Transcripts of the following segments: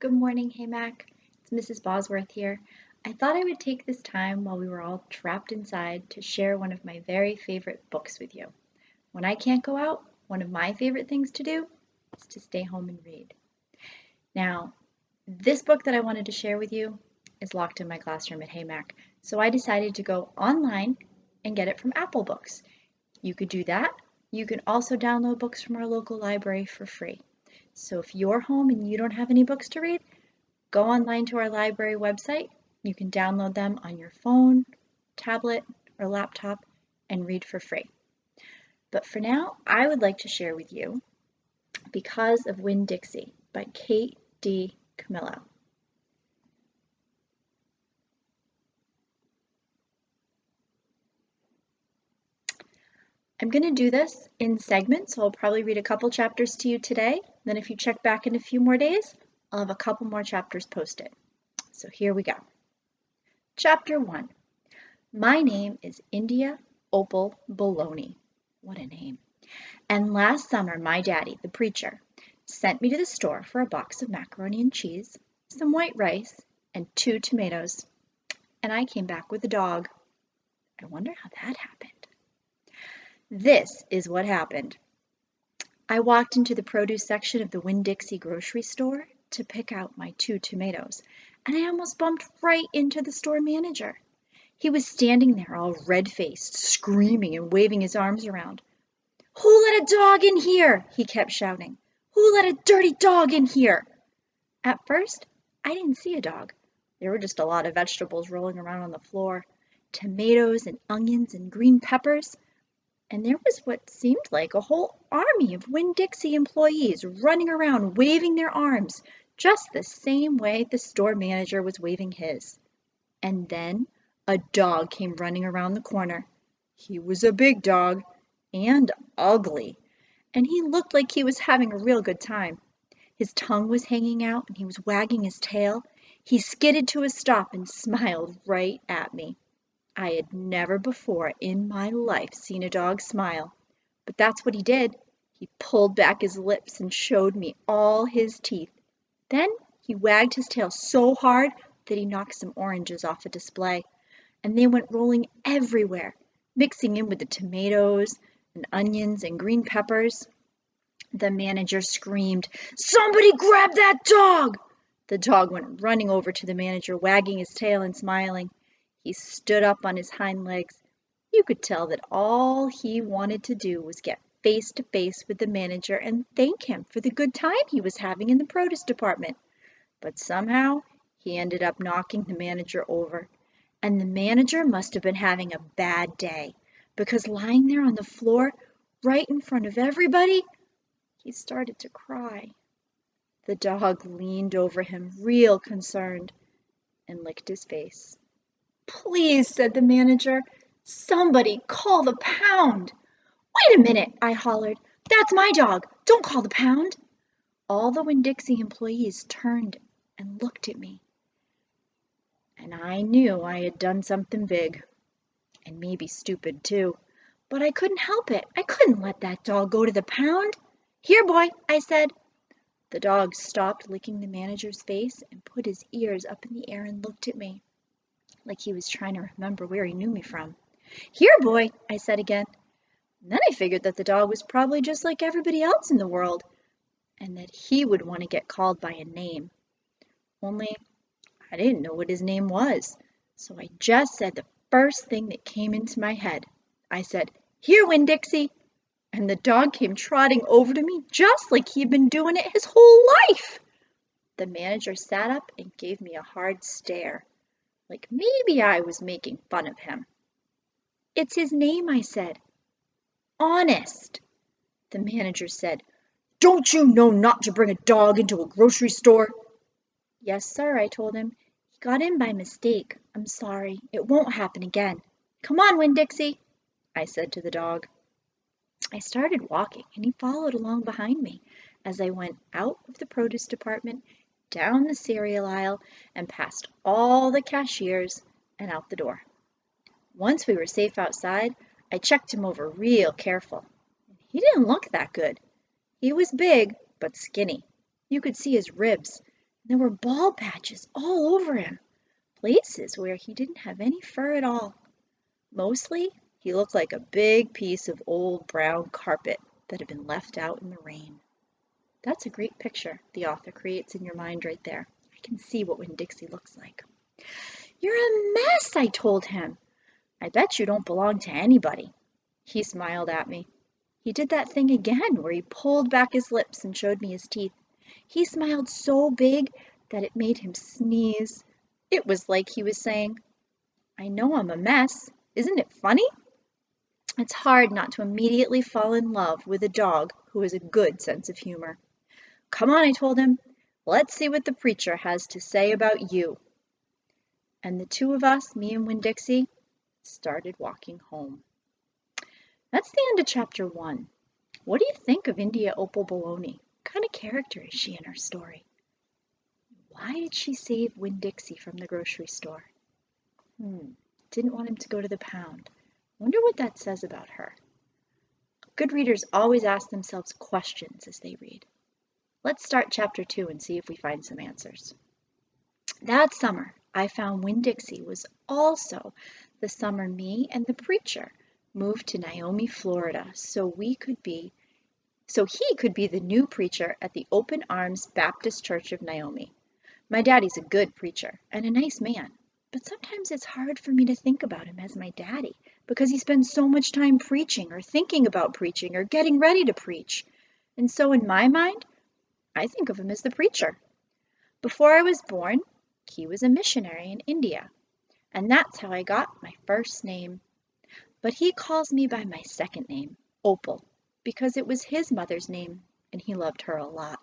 Good morning, Hey Mac. It's Mrs. Bosworth here. I thought I would take this time while we were all trapped inside to share one of my very favorite books with you. When I can't go out, one of my favorite things to do is to stay home and read. Now, this book that I wanted to share with you is locked in my classroom at Hey Mac, so I decided to go online and get it from Apple Books. You could do that. You can also download books from our local library for free. So if you're home and you don't have any books to read, go online to our library website. You can download them on your phone, tablet, or laptop and read for free. But for now, I would like to share with you Because of Winn-Dixie by Kate D. Camillo. I'm going to do this in segments, so I'll probably read a couple chapters to you today. Then if you check back in a few more days, I'll have a couple more chapters posted. So here we go. Chapter 1. My name is India Opal Bologna. What a name. And last summer, my daddy, the preacher, sent me to the store for a box of macaroni and cheese, some white rice, and 2 tomatoes. And I came back with a dog. I wonder how that happened. This is what happened. I walked into the produce section of the Winn-Dixie grocery store to pick out my 2 tomatoes, and I almost bumped right into the store manager. He was standing there all red-faced, screaming and waving his arms around. "Who let a dog in here?" he kept shouting. "Who let a dirty dog in here?" At first, I didn't see a dog. There were just a lot of vegetables rolling around on the floor, tomatoes and onions and green peppers. And there was what seemed like a whole army of Winn-Dixie employees running around waving their arms, just the same way the store manager was waving his. And then a dog came running around the corner. He was a big dog and ugly, and he looked like he was having a real good time. His tongue was hanging out and he was wagging his tail. He skidded to a stop and smiled right at me. I had never before in my life seen a dog smile, but that's what he did. He pulled back his lips and showed me all his teeth. Then he wagged his tail so hard that he knocked some oranges off a display, and they went rolling everywhere, mixing in with the tomatoes and onions and green peppers. The manager screamed, "Somebody grab that dog!" The dog went running over to the manager, wagging his tail and smiling. He stood up on his hind legs. You could tell that all he wanted to do was get face to face with the manager and thank him for the good time he was having in the produce department. But somehow he ended up knocking the manager over. And the manager must have been having a bad day, because lying there on the floor, right in front of everybody, he started to cry. The dog leaned over him, real concerned, and licked his face. "Please," said the manager, "somebody call the pound." "Wait a minute," I hollered. "That's my dog. Don't call the pound." All the Winn-Dixie employees turned and looked at me. And I knew I had done something big, and maybe stupid too. But I couldn't help it. I couldn't let that dog go to the pound. "Here, boy," I said. The dog stopped licking the manager's face and put his ears up in the air and looked at me, like he was trying to remember where he knew me from. "Here, boy," I said again. And then I figured that the dog was probably just like everybody else in the world, and that he would want to get called by a name. Only I didn't know what his name was, so I just said the first thing that came into my head. I said, "Here, Winn-Dixie," and the dog came trotting over to me just like he had been doing it his whole life. The manager sat up and gave me a hard stare, like maybe I was making fun of him. "It's his name," I said. "Honest." The manager said, "Don't you know not to bring a dog into a grocery store?" "Yes, sir," I told him. "He got in by mistake. I'm sorry. It won't happen again. Come on, Winn-Dixie," I said to the dog. I started walking, and he followed along behind me as I went out of the produce department, down the cereal aisle, and past all the cashiers and out the door. Once we were safe outside, I checked him over real careful. He didn't look that good. He was big, but skinny. You could see his ribs. There were bald patches all over him, places where he didn't have any fur at all. Mostly, he looked like a big piece of old brown carpet that had been left out in the rain. That's a great picture the author creates in your mind right there. I can see what Winn-Dixie looks like. "You're a mess," I told him. "I bet you don't belong to anybody." He smiled at me. He did that thing again where he pulled back his lips and showed me his teeth. He smiled so big that it made him sneeze. It was like he was saying, "I know I'm a mess. Isn't it funny?" It's hard not to immediately fall in love with a dog who has a good sense of humor. "Come on," I told him. "Let's see what the preacher has to say about you." And the two of us, me and Winn-Dixie, started walking home. That's the end of chapter 1. What do you think of India Opal Bologna? What kind of character is she in her story? Why did she save Winn-Dixie from the grocery store? Didn't want him to go to the pound. Wonder what that says about her. Good readers always ask themselves questions as they read. Let's start chapter 2 and see if we find some answers. That summer, I found Winn-Dixie was also the summer me and the preacher moved to Naomi, Florida, so he could be the new preacher at the Open Arms Baptist Church of Naomi. My daddy's a good preacher and a nice man, but sometimes it's hard for me to think about him as my daddy because he spends so much time preaching or thinking about preaching or getting ready to preach. And so in my mind, I think of him as the preacher. Before I was born, he was a missionary in India, and that's how I got my first name. But he calls me by my second name, Opal, because it was his mother's name, and he loved her a lot.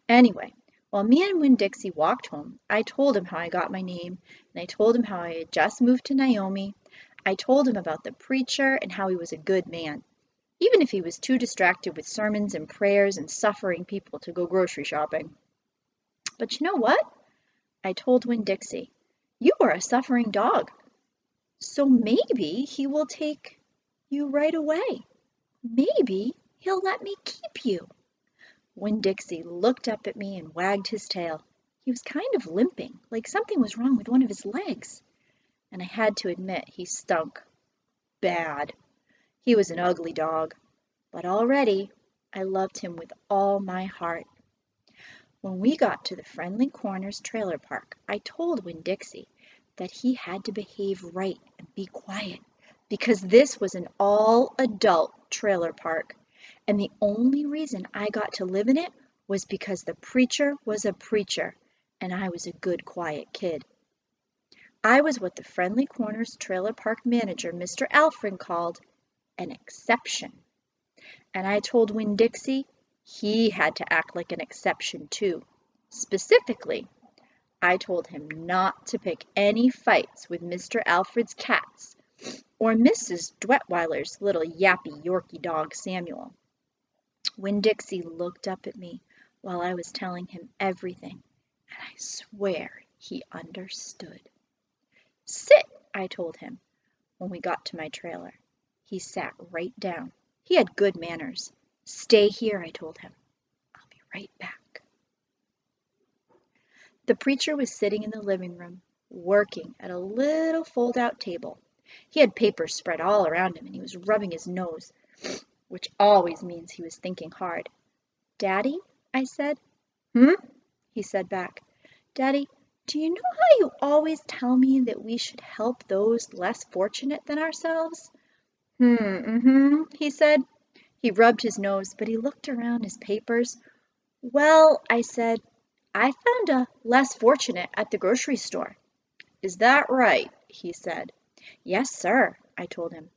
Anyway, while me and Winn-Dixie walked home, I told him how I got my name, and I told him how I had just moved to Naomi. I told him about the preacher and how he was a good man, even if he was too distracted with sermons and prayers and suffering people to go grocery shopping. But you know what? I told Winn-Dixie, "You are a suffering dog, so maybe he will take you right away. Maybe he'll let me keep you." Winn-Dixie looked up at me and wagged his tail. He was kind of limping, like something was wrong with one of his legs. And I had to admit he stunk bad. He was an ugly dog, but already I loved him with all my heart. When we got to the Friendly Corners trailer park, I told Winn-Dixie that he had to behave right and be quiet because this was an all-adult trailer park, and the only reason I got to live in it was because the preacher was a preacher and I was a good, quiet kid. I was what the Friendly Corners trailer park manager, Mr. Alfred, called an exception. And I told Winn-Dixie he had to act like an exception too. Specifically, I told him not to pick any fights with Mr. Alfred's cats or Mrs. Dwetweiler's little yappy Yorkie dog Samuel. Winn-Dixie looked up at me while I was telling him everything, and I swear he understood. "Sit," I told him when we got to my trailer. He sat right down. He had good manners. "Stay here," I told him. "I'll be right back." The preacher was sitting in the living room, working at a little fold-out table. He had papers spread all around him, and he was rubbing his nose, which always means he was thinking hard. "Daddy?" I said. He said back. "Daddy, do you know how you always tell me that we should help those less fortunate than ourselves?" He said. He rubbed his nose, but he looked around his papers. "Well," I said, "I found a less fortunate at the grocery store." "Is that right?" he said. "Yes, sir," I told him.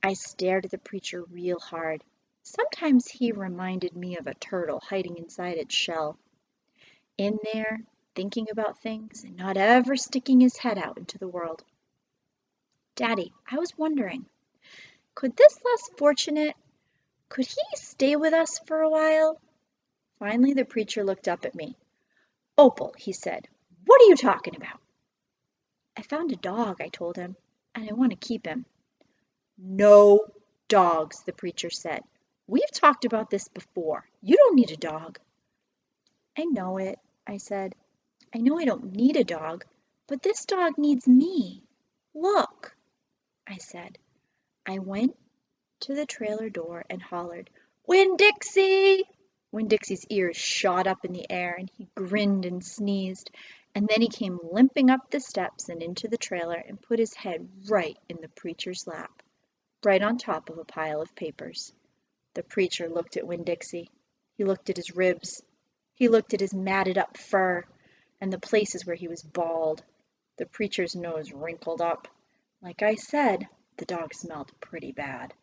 I stared at the preacher real hard. Sometimes he reminded me of a turtle hiding inside its shell. In there, thinking about things and not ever sticking his head out into the world. "Daddy, I was wondering, could this less fortunate, could he stay with us for a while?" Finally, the preacher looked up at me. "Opal," he said, "what are you talking about?" "I found a dog," I told him, "and I want to keep him." "No dogs," the preacher said. "We've talked about this before. You don't need a dog." "I know it," I said. I know I don't need a dog, but this dog needs me. Look, I said. I went to the trailer door and hollered, Winn-Dixie! Winn-Dixie's ears shot up in the air and he grinned and sneezed, and then he came limping up the steps and into the trailer and put his head right in the preacher's lap, right on top of a pile of papers. The preacher looked at Winn-Dixie. He looked at his ribs. He looked at his matted up fur and the places where he was bald. The preacher's nose wrinkled up. Like I said, the dog smelled pretty bad.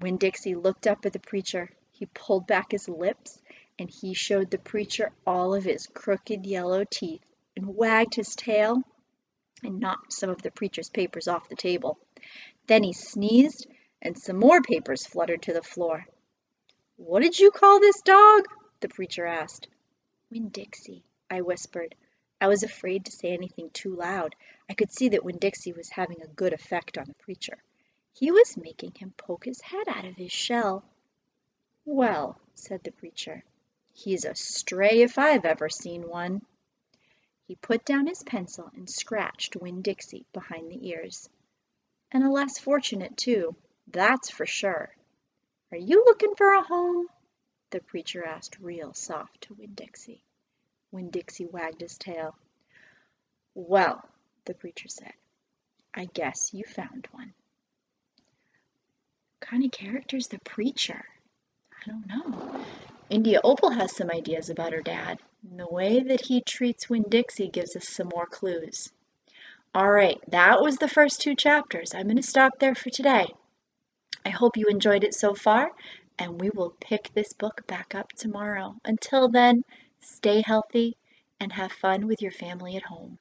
Winn-Dixie looked up at the preacher. He pulled back his lips and he showed the preacher all of his crooked yellow teeth and wagged his tail and knocked some of the preacher's papers off the table. Then he sneezed and some more papers fluttered to the floor. What did you call this dog? The preacher asked. Winn-Dixie, I whispered. I was afraid to say anything too loud. I could see that Winn-Dixie was having a good effect on the preacher. He was making him poke his head out of his shell. Well, said the preacher, he's a stray if I've ever seen one. He put down his pencil and scratched Winn-Dixie behind the ears. And a less fortunate, too, that's for sure. Are you looking for a home? The preacher asked real soft to Winn-Dixie. Winn-Dixie wagged his tail. Well, the preacher said, I guess you found one. What kind of character's the preacher? I don't know. India Opal has some ideas about her dad, and the way that he treats Winn-Dixie gives us some more clues. All right, that was the first 2 chapters. I'm going to stop there for today. I hope you enjoyed it so far, and we will pick this book back up tomorrow. Until then, stay healthy and have fun with your family at home.